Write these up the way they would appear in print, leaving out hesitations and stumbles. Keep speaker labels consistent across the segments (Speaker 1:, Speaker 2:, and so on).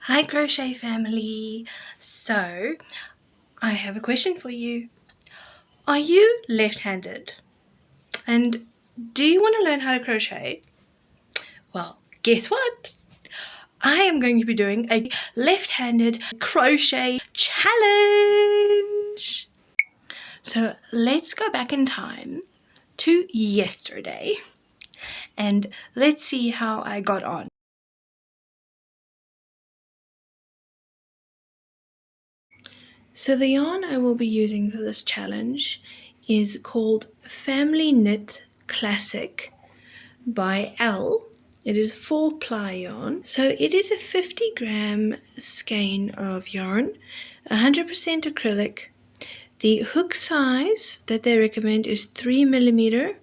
Speaker 1: Hi crochet family! So I have a question for you. Are you left-handed? And do you want to learn how to crochet? Well, guess what? I am going to be doing a left-handed crochet challenge! So let's go back in time to yesterday and let's see how I got on. So the yarn I will be using for this challenge is called Family Knit Classic by Elle. It is 4-ply yarn. So it is a 50-gram skein of yarn, 100% acrylic. The hook size that they recommend is 3mm.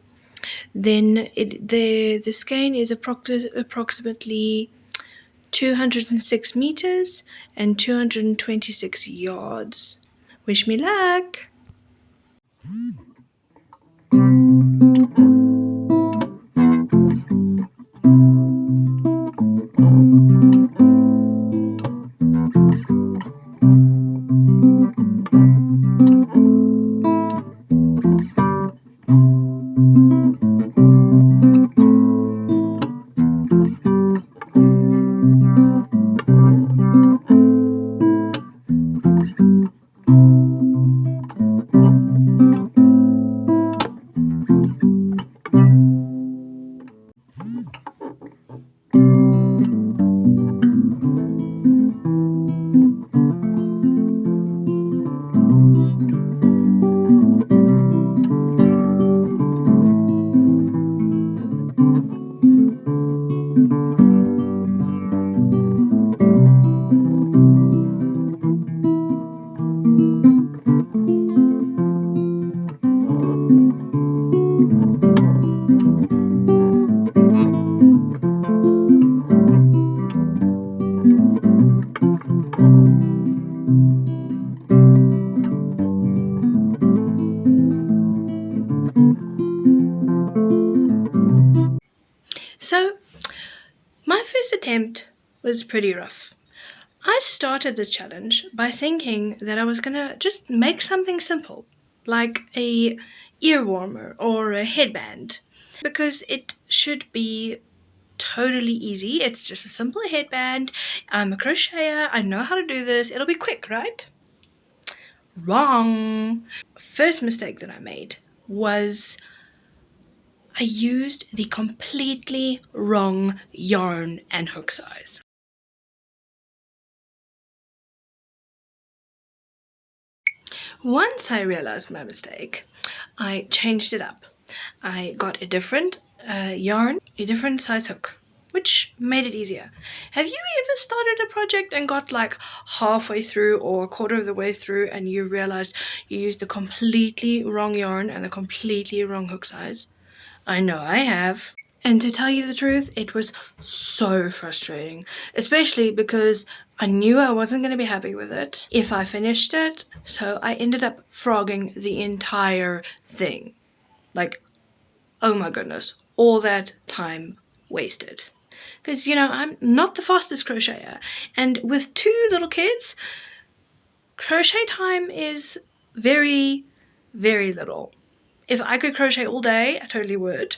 Speaker 1: Then the skein is approximately 206 meters and 226 yards. Wish me luck! So, my first attempt was pretty rough. I started the challenge by thinking that I was gonna just make something simple, like a ear warmer or a headband, because it should be totally easy. It's just a simple headband. I'm a crocheter, I know how to do this, it'll be quick, right? Wrong! First mistake that I made was I used the completely wrong yarn and hook size. Once I realized my mistake, I changed it up. I got a different yarn, a different size hook, which made it easier. Have you ever started a project and got like halfway through or a quarter of the way through and you realized you used the completely wrong yarn and the completely wrong hook size? I know I have. And to tell you the truth, it was so frustrating, especially because I knew I wasn't going to be happy with it if I finished it, so I ended up frogging the entire thing. Like, oh my goodness, all that time wasted. Because, you know, I'm not the fastest crocheter, and with 2 little kids, crochet time is very, very little. If I could crochet all day, I totally would.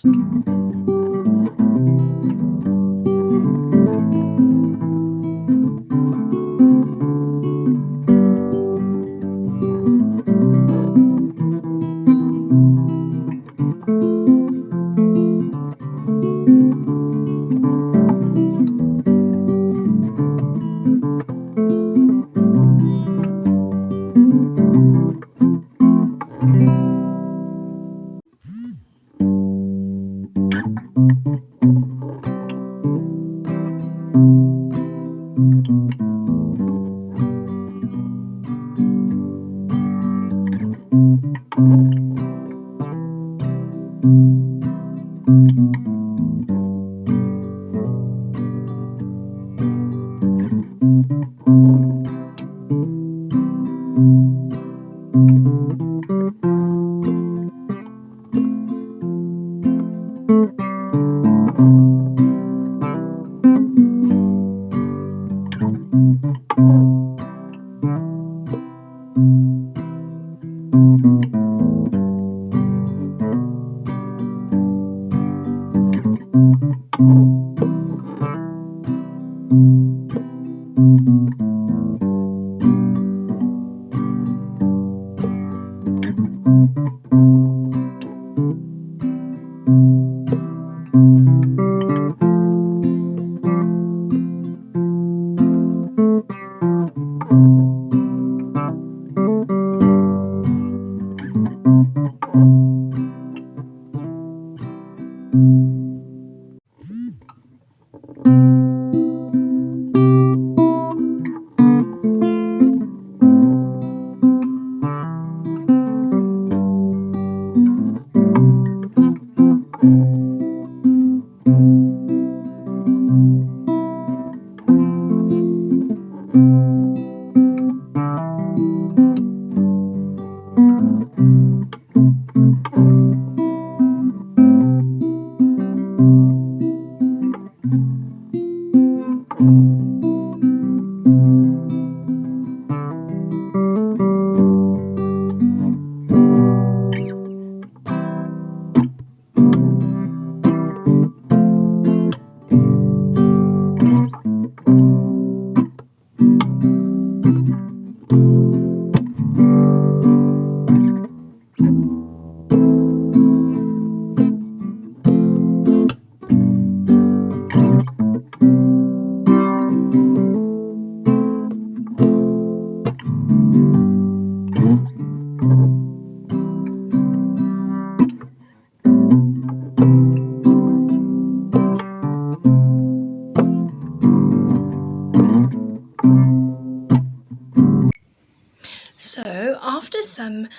Speaker 1: So, after some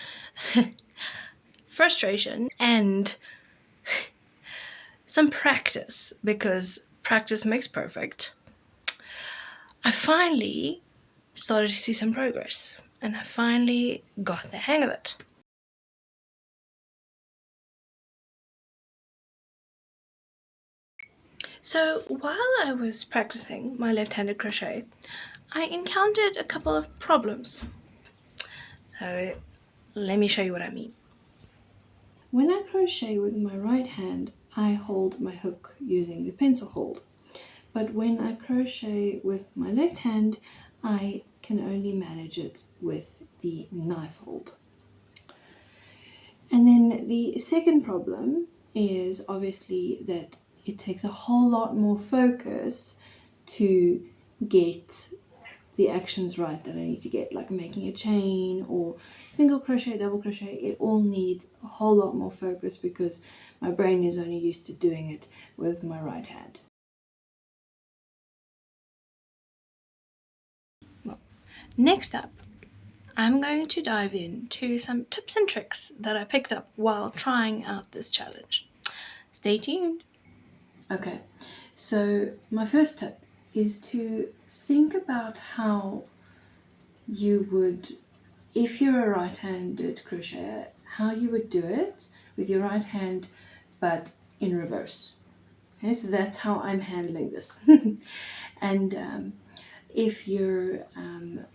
Speaker 1: frustration and some practice, because practice makes perfect, I finally started to see some progress and I finally got the hang of it. So, while I was practicing my left-handed crochet, I encountered a couple of problems. So, let me show you what I mean. When I crochet with my right hand, I hold my hook using the pencil hold. But when I crochet with my left hand, I can only manage it with the knife hold. And then the second problem is obviously that it takes a whole lot more focus to get the actions right that I need to get, like making a chain or single crochet, double crochet. It all needs a whole lot more focus because my brain is only used to doing it with my right hand. Well, next up, I'm going to dive into some tips and tricks that I picked up while trying out this challenge. Stay tuned. Okay, so my first tip is to think about how you would, if you're a right-handed crocheter, how you would do it with your right hand but in reverse. Okay, so that's how I'm handling this. And if you're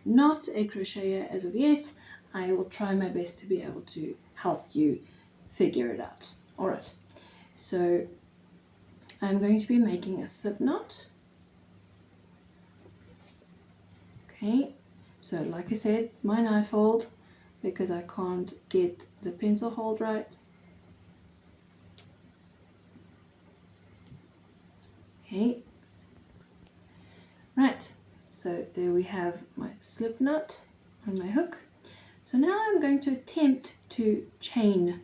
Speaker 1: not a crocheter as of yet, I will try my best to be able to help you figure it out. Alright, so I'm going to be making a slip knot. Okay, so like I said, my knife hold, because I can't get the pencil hold right. Okay, right, so there we have my slip knot on my hook. So now I'm going to attempt to chain,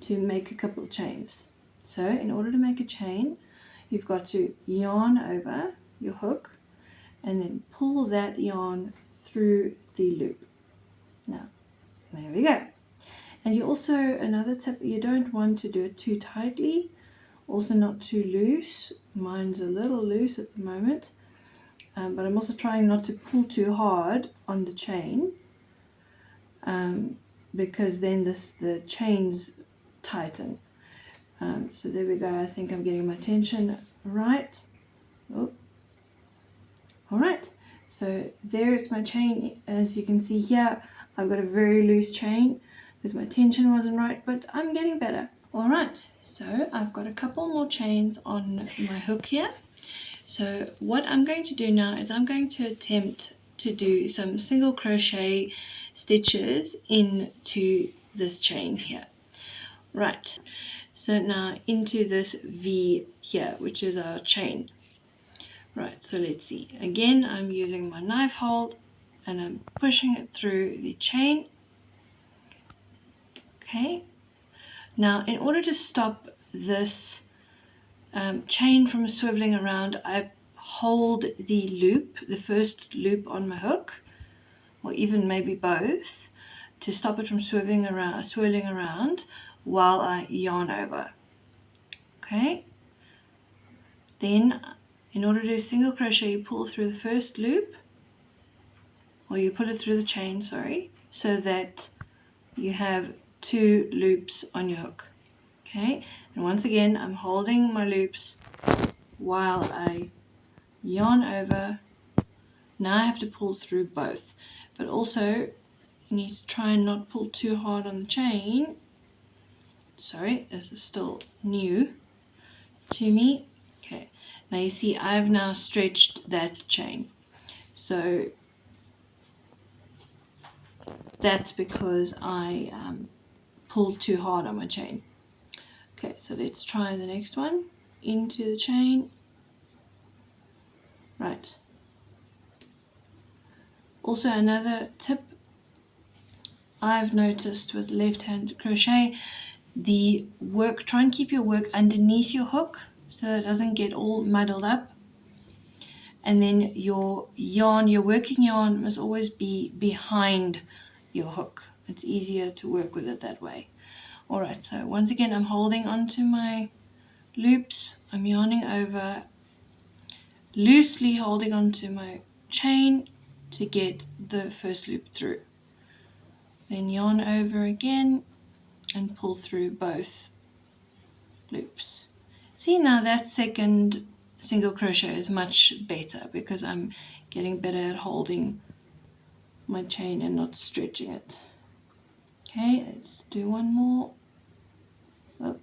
Speaker 1: to make a couple of chains. So in order to make a chain, you've got to yarn over your hook and then pull that yarn through the loop. Now, there we go. And you also, another tip, you don't want to do it too tightly, also not too loose. Mine's a little loose at the moment, but I'm also trying not to pull too hard on the chain, because then the chains tighten. So there we go. I think I'm getting my tension right. Oh. All right, So there is my chain. As you can see here, I've got a very loose chain because my tension wasn't right, but I'm getting better. Alright, so I've got a couple more chains on my hook here. So what I'm going to do now is I'm going to attempt to do some single crochet stitches into this chain here. Right, so now into this V here, which is our chain. Right, so let's see. Again, I'm using my knife hold and I'm pushing it through the chain. Okay, now in order to stop this chain from swiveling around, I hold the loop, the first loop on my hook, or even maybe both, to stop it from swirling around while I yarn over. Okay, then in order to do single crochet, you pull through the first loop, or you pull it through the chain, sorry, so that you have 2 loops on your hook. Okay, and once again I'm holding my loops while I yarn over. Now I have to pull through both, but also you need to try and not pull too hard on the chain. Sorry, this is still new to me. Okay, now you see I've now stretched that chain, so that's because I pulled too hard on my chain. Okay, so let's try the next one. Into the chain. Right. Also, another tip I've noticed with left-handed crochet, the work, try and keep your work underneath your hook so that it doesn't get all muddled up. And then your yarn, your working yarn, must always be behind your hook. It's easier to work with it that way. Alright, so once again I'm holding onto my loops, I'm yarning over, loosely holding onto my chain to get the first loop through. Then yarn over again and pull through both loops. See, now that second single crochet is much better because I'm getting better at holding my chain and not stretching it. Okay, let's do one more. Oh.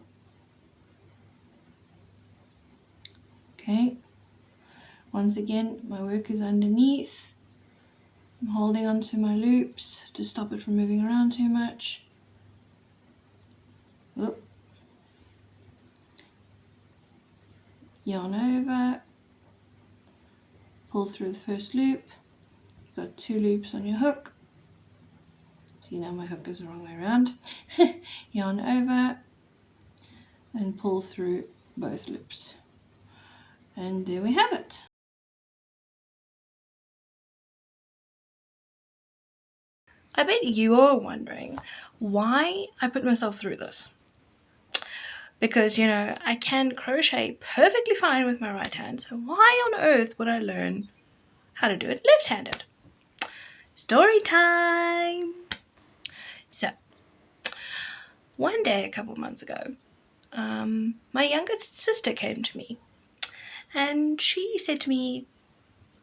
Speaker 1: Okay, once again my work is underneath. I'm holding onto my loops to stop it from moving around too much. Oh. Yarn over, pull through the first loop. You've got 2 loops on your hook. See, now my hook is the wrong way around. Yarn over and pull through both loops. And there we have it. I bet you're wondering why I put myself through this. Because, you know, I can crochet perfectly fine with my right hand, so why on earth would I learn how to do it left-handed? Story time! So, one day a couple months ago, my youngest sister came to me and she said to me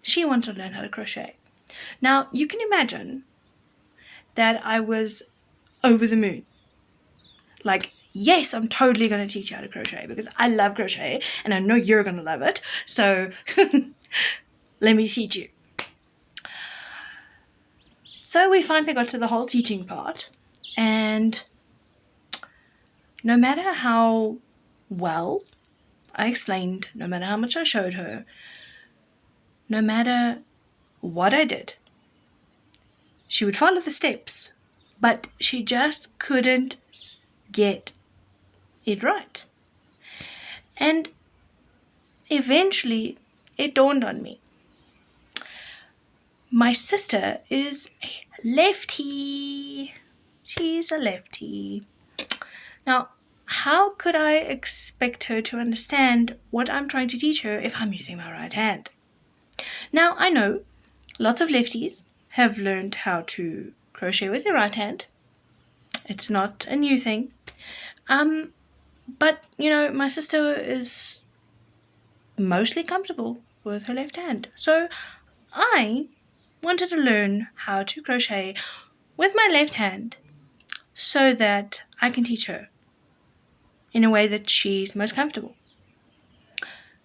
Speaker 1: she wanted to learn how to crochet. Now, you can imagine that I was over the moon. Like, yes, I'm totally going to teach you how to crochet because I love crochet and I know you're going to love it. So, let me teach you. So we finally got to the whole teaching part, and no matter how well I explained, no matter how much I showed her, no matter what I did, she would follow the steps, but she just couldn't get it right. And eventually it dawned on me. My sister is a lefty. She's a lefty. Now, how could I expect her to understand what I'm trying to teach her if I'm using my right hand? Now, I know lots of lefties have learned how to crochet with their right hand. It's not a new thing. But, you know, my sister is mostly comfortable with her left hand. So I wanted to learn how to crochet with my left hand so that I can teach her in a way that she's most comfortable.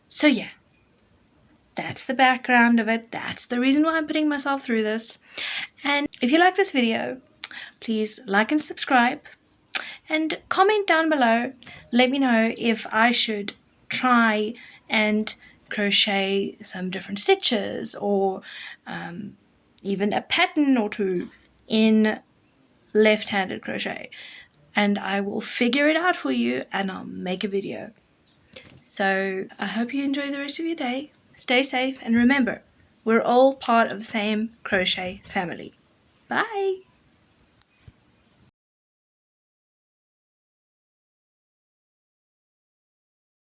Speaker 1: So yeah, that's the background of it. That's the reason why I'm putting myself through this. And if you like this video, please like and subscribe and comment down below. Let me know if I should try and crochet some different stitches or even a pattern or two in left-handed crochet, and I will figure it out for you and I'll make a video. So I hope you enjoy the rest of your day. Stay safe, and remember, we're all part of the same crochet family. Bye!